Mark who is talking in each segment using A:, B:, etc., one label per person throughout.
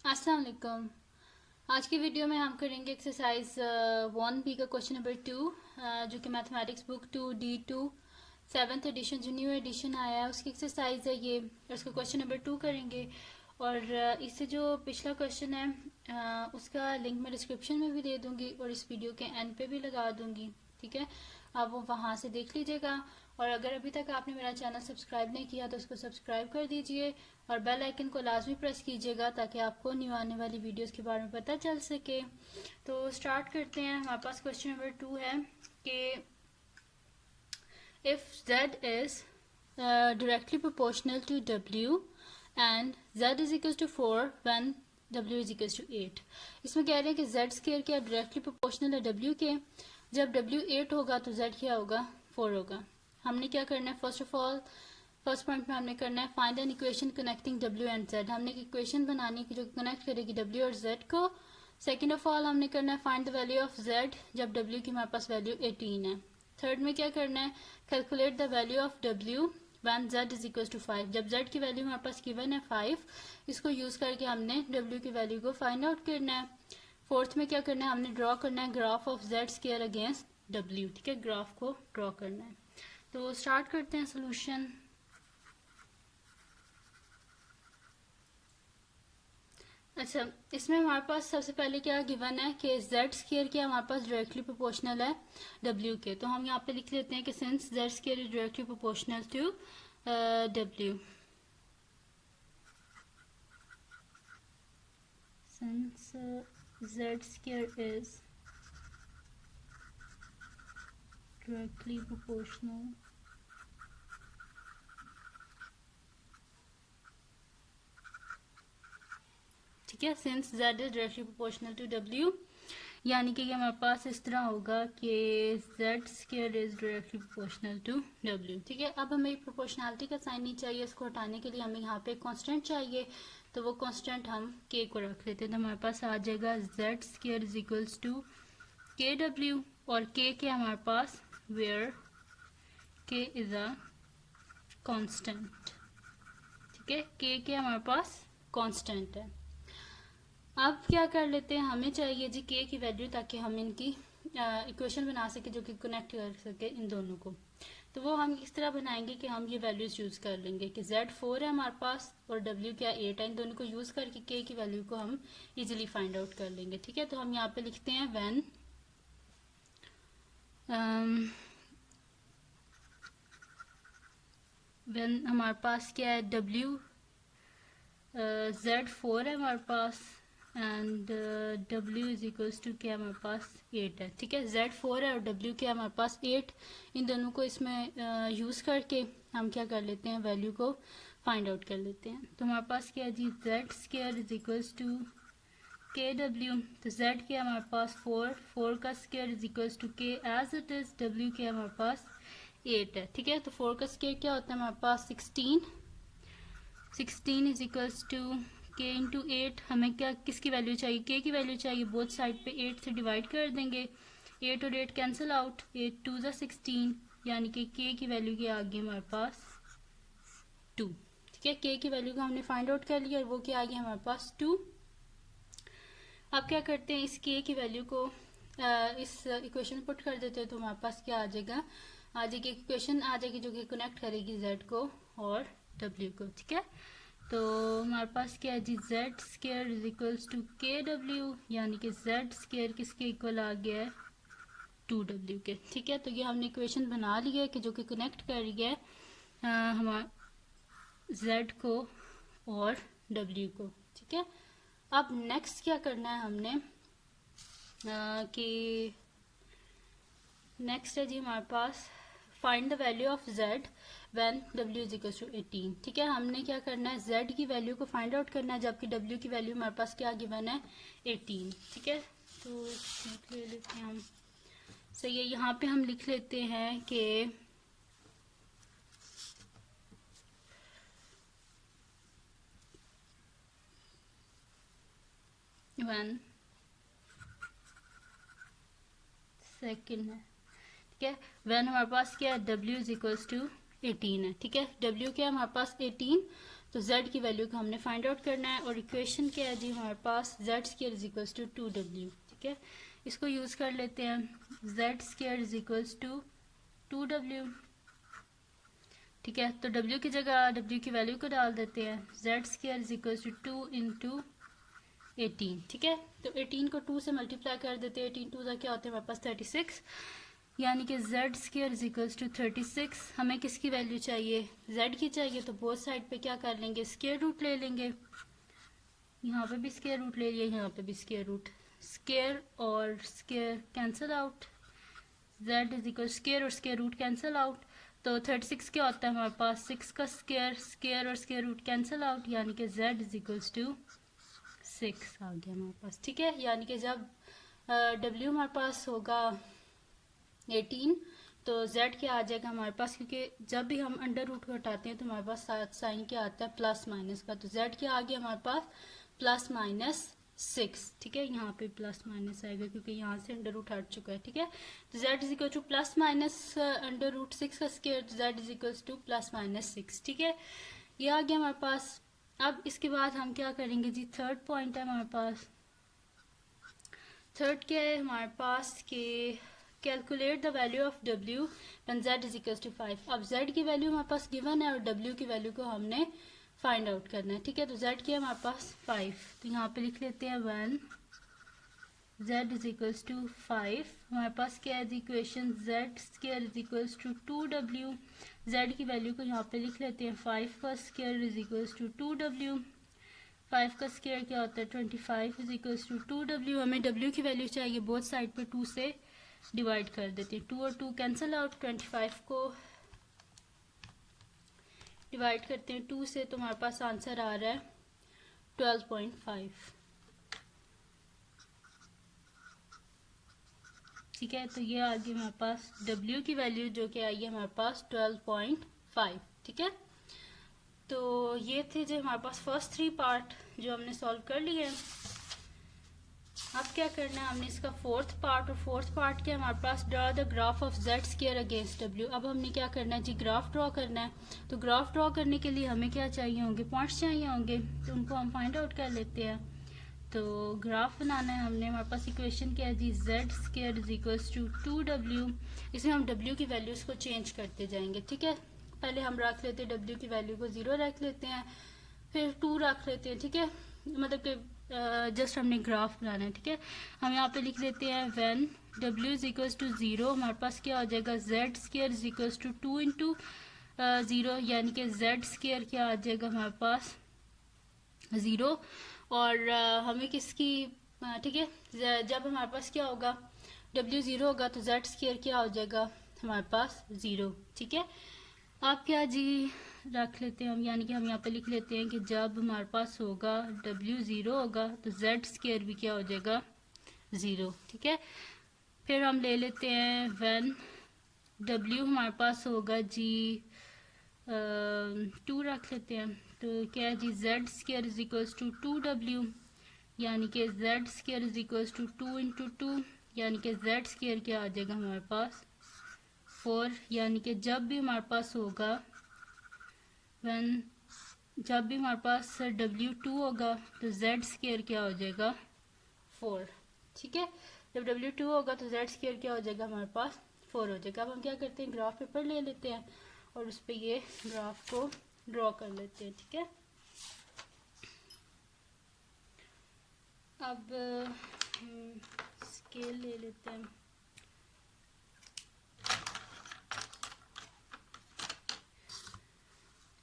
A: अस्सलाम वालेकुम। आज की वीडियो में हम करेंगे एक्सरसाइज 1B का क्वेश्चन नंबर 2, जो कि mathematics book 2D2 7th edition जो न्यू एडिशन आया है उसकी एक्सरसाइज है ये, और उसका क्वेश्चन नंबर 2 करेंगे। और इससे जो पिछला क्वेश्चन है उसका लिंक मैं डिस्क्रिप्शन में भी दे दूंगी और इस वीडियो के एंड पे भी लगा दूंगी। ठीक है, आप वो वहाँ से देख लीजिएगा। और अगर अभी तक आपने मेरा चैनल सब्सक्राइब नहीं किया तो उसको सब्सक्राइब कर दीजिए और बेल आइकन को लाजमी प्रेस कीजिएगा ताकि आपको न्यू आने वाली वीडियोस के बारे में पता चल सके। तो स्टार्ट करते हैं। हमारे पास क्वेश्चन नंबर 2 है कि if z is directly proportional to w and z is equals to 4 when w is equals to 8। इसमें कह रहे हैं कि z स्क्वायर क्या डायरेक्टली प्रोपोर्शनल है w के। जब w 8 होगा तो z क्या होगा, 4 होगा। हमने क्या करना है, first of all first point में हमने करना है find an equation connecting w and z। हमने एक इक्वेशन बनानी है जो कनेक्ट करेगी w और z को। सेकेंड ऑफ ऑल हमने करना है find the value of z जब w की हमारे पास वैल्यू 18 है। थर्ड में क्या करना है, calculate the value of w when z is equals to 5। जब z की वैल्यू हमारे पास गिवन है 5, इसको यूज करके हमने w की वैल्यू को फाइंड आउट करना है। फोर्थ में क्या करना है, हमने ड्रॉ करना है graph of z square against w। ठीक है, ग्राफ को ड्रॉ करना है। तो स्टार्ट करते हैं सोल्यूशन। अच्छा, इसमें हमारे पास सबसे पहले क्या गिवन है कि z स्क्वायर क्या हमारे पास डायरेक्टली प्रोपोर्शनल है w के। तो हम यहाँ पे लिख लेते हैं कि since z square is directly proportional to w, since z square is directly proportional ठीक है, since z is directly proportional to w, यानी कि हमारे पास इस तरह होगा कि z square is directly proportional to w। ठीक है, अब हमें प्रोपोर्शनैलिटी का साइन नहीं चाहिए, इसको हटाने के लिए हमें यहाँ पे कांस्टेंट चाहिए। तो वो कांस्टेंट हम k को रख लेते हैं। तो हमारे पास आ जाएगा z square is equals to kw, और k के हमारे पास where k is a constant. ठीक है, k के हमारे पास कांस्टेंट है। अब क्या कर लेते हैं, हमें चाहिए जी k की वैल्यू ताकि हम इनकी इक्वेशन बना सके जो कि कनेक्ट कर सके इन दोनों को। तो वो हम इस तरह बनाएंगे कि हम ये वैल्यूज यूज कर लेंगे कि z 4 है हमारे पास और w क्या 8 है। इन दोनों को यूज करके k की वैल्यू को हम इजीली फाइंड आउट कर लेंगे। ठीक है, तो हम यहाँ पे लिखते हैं व्हेन हमारे पास क्या है, w z 4 है हमारे पास and w is equals to क्या हमारे पास 8 है। ठीक है, z 4 है और w क्या हमारे पास 8। इन दोनों को इसमें यूज करके हम क्या कर लेते हैं, वैल्यू को फाइंड आउट कर लेते हैं। तो हमारे पास क्या है जी, z square is equals to kw। तो z क्या हमारे पास 4 का square is equals to k as it is, w क्या हमारे पास 8 है। ठीक है, तो 4 का स्क्वायर क्या होता है हमारे पास 16 is equals to k into 8। हमें क्या किसकी वैल्यू चाहिए, k की वैल्यू चाहिए। बोथ साइड पे 8 से डिवाइड कर देंगे, 8 और 8 कैंसिल आउट, 8 2 ज़ा 16, यानी कि k की वैल्यू के आगे हमारे पास 2। ठीक है, k की वैल्यू को हमने फाइंड आउट कर लिया और वो क्या आ गया हमारे पास 2। अब क्या करते हैं, इस k की वैल्यू को इस इक्वेशन पुट कर देते हैं। तो हमारे पास क्या आ जाएगा, आ जाएगी इक्वेशन आ जाएगी जो कि कनेक्ट करेगी z को और w को। ठीक है, तो हमारे पास क्या है जी, z square is equals to kw, यानी कि z स्क्वायर किसके इक्वल आ गया है 2w के। ठीक है, तो ये हमने इक्वेशन बना ली है कि जो कि कनेक्ट कर रही है हमारा z को और w को। ठीक है, अब नेक्स्ट क्या करना है हमने कि नेक्स्ट है जी हमारे पास find the value of z when w is equal to 18। ठीक है, हमने क्या करना है, z की वैल्यू को फाइंड आउट करना है जबकि w की वैल्यू हमारे पास क्या गिवन है 18। ठीक है, तो लिख ले लेते हैं हम। सही है, यहाँ पे हम लिख लेते हैं कि वन सेकेंड है। ठीक है, व्हेन हमारे पास क्या है, w इज इक्वल्स टू 18 है। ठीक है, w क्या है हमारे पास 18, तो z की वैल्यू को हमने फाइंड आउट करना है। और इक्वेशन क्या है जी हमारे पास, z square is equals to 2w। ठीक है, इसको यूज कर लेते हैं, z square is equals to 2w। ठीक है, तो w की जगह w की वैल्यू को डाल देते हैं, z square is equals to 2 into 18। ठीक है, तो 18 को 2 से मल्टीप्लाई कर देते हैं, 18 2 का क्या होता है हमारे पास 36, यानी कि z square is equals to 36। हमें किसकी वैल्यू चाहिए, z की चाहिए, तो बोथ साइड पे क्या कर लेंगे, स्क्वायर रूट ले लेंगे। यहाँ पे भी स्क्वायर रूट ले लिया, यहाँ पे भी स्क्वायर रूट, स्क्वायर और square cancel out, z is equal square और स्क्वायर रूट कैंसिल आउट। तो 36 क्या होता है हमारे पास, 6 का स्क्वायर, स्क्वायर और स्क्वायर रूट कैंसिल आउट, यानी कि z इज इक्वल्स टू 6 आ गया हमारे पास। ठीक है, यानी कि जब w हमारे पास होगा 18 तो z क्या आ जाएगा हमारे पास, क्योंकि जब भी हम अंडर रूट को हटाते हैं तो हमारे पास साथ साइन क्या आता है, प्लस माइनस का। तो z क्या आ गया हमारे पास, प्लस माइनस 6। ठीक है, यहाँ पे प्लस माइनस आएगा क्योंकि यहाँ से अंडर रूट हट चुका है। ठीक है, तो z is equal to plus minus under root 6 का स्क्वायर, तो z is equal to plus minus 6। ठीक है, ये आ गया हमारे पास। अब इसके बाद हम क्या करेंगे जी, थर्ड पॉइंट है हमारे पास। थर्ड क्या है हमारे पास कि calculate the value of w when z is equal to 5। अब z की वैल्यू हमारे पास गिवन है और w की वैल्यू को हमने फाइंड आउट करना है। ठीक है, तो z की है हमारे पास 5, तो यहाँ पे लिख लेते हैं when z is equals to 5। हमारे पास क्या है equation, z square is equals to 2w। z की वैल्यू को यहाँ पे लिख लेते हैं, 5 का square is equals to 2w। 5 का स्क्वायर क्या होता है 25 इज इक्वल्स टू 2w। हमें w की वैल्यू चाहिए, बोथ साइड पे 2 से डिवाइड कर देते हैं, 2 और 2 कैंसिल आउट, 25 को डिवाइड करते हैं 2 से, तो हमारे पास आंसर आ रहा है 12.5। ठीक है, तो ये आ गई हमारे पास w की वैल्यू जो कि आई है हमारे पास 12.5। ठीक है, तो ये थे जो हमारे पास फर्स्ट 3 पार्ट जो हमने सॉल्व कर लिए हैं। अब क्या करना है, हमने इसका फोर्थ पार्ट, और फोर्थ पार्ट क्या हमारे पास, draw the graph of z square against w। अब हमने क्या करना है जी, ग्राफ ड्रॉ करना है। तो ग्राफ ड्रॉ करने के लिए हमें क्या चाहिए होंगे, पॉइंट्स चाहिए होंगे, तो उनको हम फाइंड आउट कर लेते हैं। तो ग्राफ बनाना है हमने, हमारे पास इक्वेशन क्या है जी, z square is equals to 2w। इसमें हम w की वैल्यूज को चेंज करते जाएंगे। ठीक है, पहले हम रख लेते हैं w की वैल्यू को 0 रख लेते हैं, फिर 2 रख लेते हैं। ठीक है, मतलब कि जस्ट हमने ग्राफ बनाना है। ठीक है, हम यहाँ पे लिख लेते हैं when w is equals to 0, हमारे पास क्या हो जाएगा, z square is equals to 2 into 0, यानी कि z स्क्वायर क्या आ जाएगा हमारे पास 0। और हमें किसकी, ठीक है, जब हमारे पास क्या होगा, w 0 होगा तो z स्क्वायर क्या हो जाएगा हमारे पास 0। ठीक है, आप क्या जी रख लेते हैं हम, यानी कि हम यहाँ पे लिख लेते हैं कि जब हमारे पास होगा w 0 होगा तो z स्क्वायर भी क्या हो जाएगा 0। ठीक है, फिर हम ले लेते हैं व्हेन w हमारे पास होगा जी 2 रख लेते हैं, तो क्या है जी, z square is equals to 2w, यानी कि z square is equals to 2 into 2, यानी कि z स्क्वायर क्या आ जाएगा हमारे पास 4। यानी कि जब भी हमारे पास होगा जब भी हमारे पास w 2 होगा तो z स्क्वायर क्या हो जाएगा 4। ठीक है, जब w 2 होगा तो z स्क्वायर क्या हो जाएगा हमारे पास 4 हो जाएगा। अब हम क्या करते हैं, ग्राफ पेपर ले लेते हैं और उस पर ये ग्राफ को ड्रॉ कर लेते हैं। ठीक है, अब स्केल ले लेते हैं।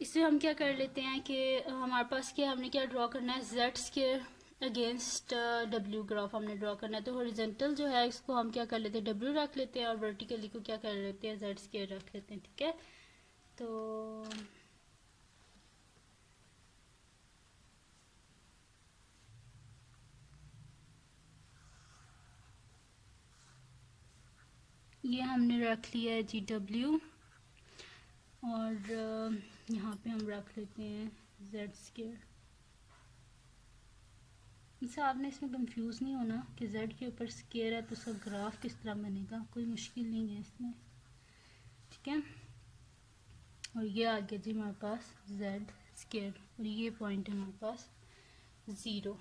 A: इससे हम क्या कर लेते हैं कि हमारे पास क्या, हमने क्या ड्रॉ करना है, z square against w graph हमने ड्रॉ करना है। तो हॉरिजॉन्टल जो है इसको हम क्या कर लेते हैं, w रख लेते हैं, और वर्टिकली को क्या कर लेते हैं, z स्क्वायर रख लेते हैं। ठीक है, तो ये हमने रख लिया है जी w, और यहाँ पे हम रख लेते हैं z स्क्वायर। इससे आपने इसमें कंफ्यूज नहीं होना कि z के ऊपर स्क्वायर है तो उसका ग्राफ किस तरह बनेगा, कोई मुश्किल नहीं है इसमें। ठीक है, और ये आ गया जी हमारे पास z स्क्वायर, और ये पॉइंट है हमारे पास 0।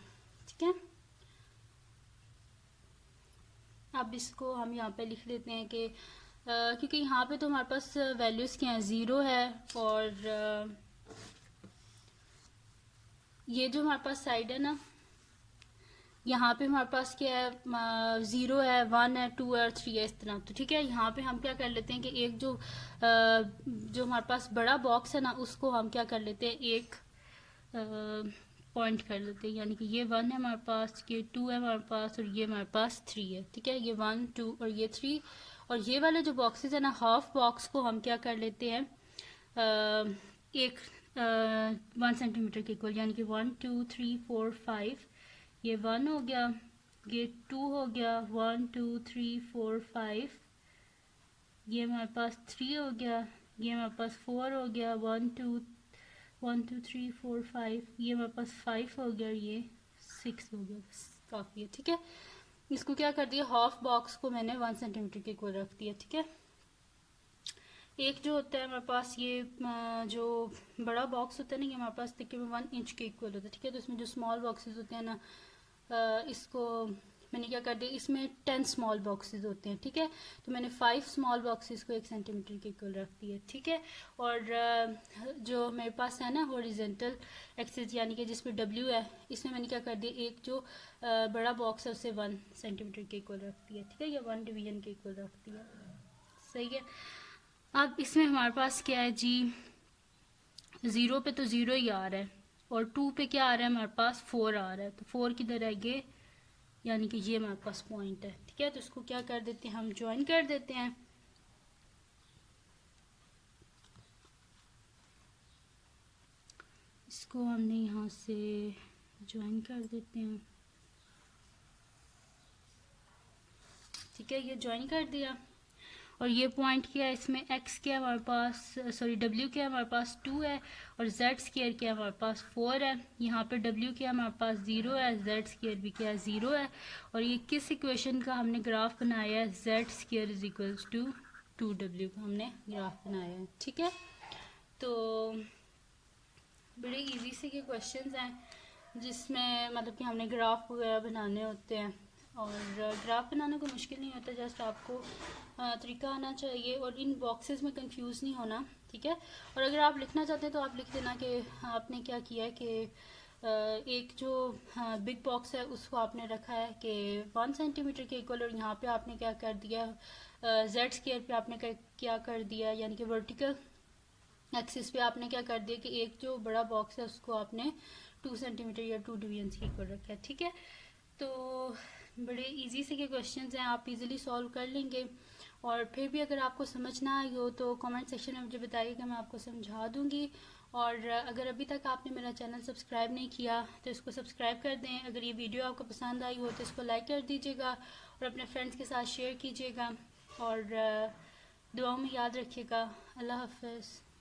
A: ठीक है, अब इसको हम यहाँ पे लिख लेते हैं कि क्योंकि यहाँ पे तो हमारे पास वैल्यूज़ क्या हैं, 0 है, और ये जो हमारे पास साइड है ना, यहाँ पे हमारे पास क्या है, 0 है, 1 है, 2 है और 3 है, इस तरह। तो ठीक है, यहाँ पे हम क्या कर लेते हैं कि एक जो हमारे पास बड़ा बॉक्स है ना, उसको हम क्या कर लेते हैं, एक पॉइंट कर लेते हैं, यानी कि ये 1 है हमारे पास, ये 2 है हमारे पास, और ये हमारे पास 3 है। ठीक है, ये 1 2 और ये 3, और ये वाले जो बॉक्सेस है ना, हाफ बॉक्स को हम क्या कर लेते हैं, एक 1 सेंटीमीटर के इक्वल, यानी कि 1 2 3 4 5, ये 1 हो गया, ये 2 हो गया, 1 2 3 4 5, ये हमारे पास 3 हो गया, ये हमारे पास 4 हो गया, 1 2 3 4 5, ये हमारे पास 5 हो गया, ये 6 हो गया, बस काफ़ी है। ठीक है, इसको क्या कर दिया, हाफ बॉक्स को मैंने 1 सेंटीमीटर के इक्वल रख दिया। ठीक है, एक जो होता है हमारे पास ये जो बड़ा बॉक्स होता है ना, ये हमारे पास तकरीबन 1 इंच के इक्वल होता है। ठीक है, तो इसमें जो स्मॉल बॉक्सेस होते हैं ना, इसको मैंने क्या कर दिया, इसमें 10 स्मॉल बॉक्सेस होते हैं। ठीक है, तो मैंने 5 स्मॉल बॉक्सेस को 1 सेंटीमीटर के इक्वल रख दिया। ठीक है, और जो मेरे पास है ना हॉरिजॉन्टल एक्सिस, यानी कि जिसमें W है, इसमें मैंने क्या कर दिया, एक जो बड़ा बॉक्स है उसे 1 सेंटीमीटर के इक्वल रख दिया। ठीक है, या 1 डिवीजन के इक्वल रख दिया। सही है, अब इसमें हमारे पास क्या है जी, 0 पे तो 0 ही आ रहा है, और 2 पे क्या आ रहा है, हमारे पास 4 आ रहा है। तो 4 किधर है, ये यानी कि ये हमारे पास पॉइंट है। ठीक है, तो इसको क्या कर देते हैं, हम ज्वाइन कर देते हैं। इसको हमने यहाँ से ज्वाइन कर देते हैं। ठीक है, ये ज्वाइन कर दिया, और ये पॉइंट क्या है, इसमें x क्या है हमारे पास, सॉरी w क्या है हमारे पास 2 है, और z स्क्वायर क्या है हमारे पास 4 है। यहाँ पे w क्या है हमारे पास 0 है, z स्क्वायर भी क्या है 0 है, और ये किस इक्वेशन का हमने ग्राफ बनाया है, z square is equals to 2w का हमने ग्राफ बनाया है। ठीक है, तो बड़े इजी से ये क्वेश्चंस हैं जिसमें मतलब कि हमने ग्राफ वगैरह बनाने होते हैं, और ग्राफ बनाना कोई मुश्किल नहीं होता, जस्ट आपको तरीका आना चाहिए और इन बॉक्सेस में कंफ्यूज नहीं होना। ठीक है, और अगर आप लिखना चाहते हैं तो आप लिख देना कि आपने क्या किया है कि एक जो बिग बॉक्स है उसको आपने रखा है कि 1 सेंटीमीटर के इक्वल, और यहाँ पे आपने क्या कर दिया, जेड स्क्वायर पे आपने क्या कर दिया, यानी कि वर्टिकल एक्सिस पे आपने क्या कर दिया कि एक जो बड़ा बॉक्स है उसको आपने 2 सेंटीमीटर या 2 डिवीजन के इक्वल रखा है। ठीक है, तो बड़े इजी से के क्वेश्चंस हैं, आप इजीली सॉल्व कर लेंगे, और फिर भी अगर आपको समझ ना आई हो तो कमेंट सेक्शन में मुझे बताइएगा, मैं आपको समझा दूंगी। और अगर अभी तक आपने मेरा चैनल सब्सक्राइब नहीं किया तो इसको सब्सक्राइब कर दें। अगर ये वीडियो आपको पसंद आई हो तो इसको लाइक कर दीजिएगा और अपने फ्रेंड्स के साथ शेयर कीजिएगा, और दुआओं में याद रखिएगा। अल्लाह हाफ़िज़।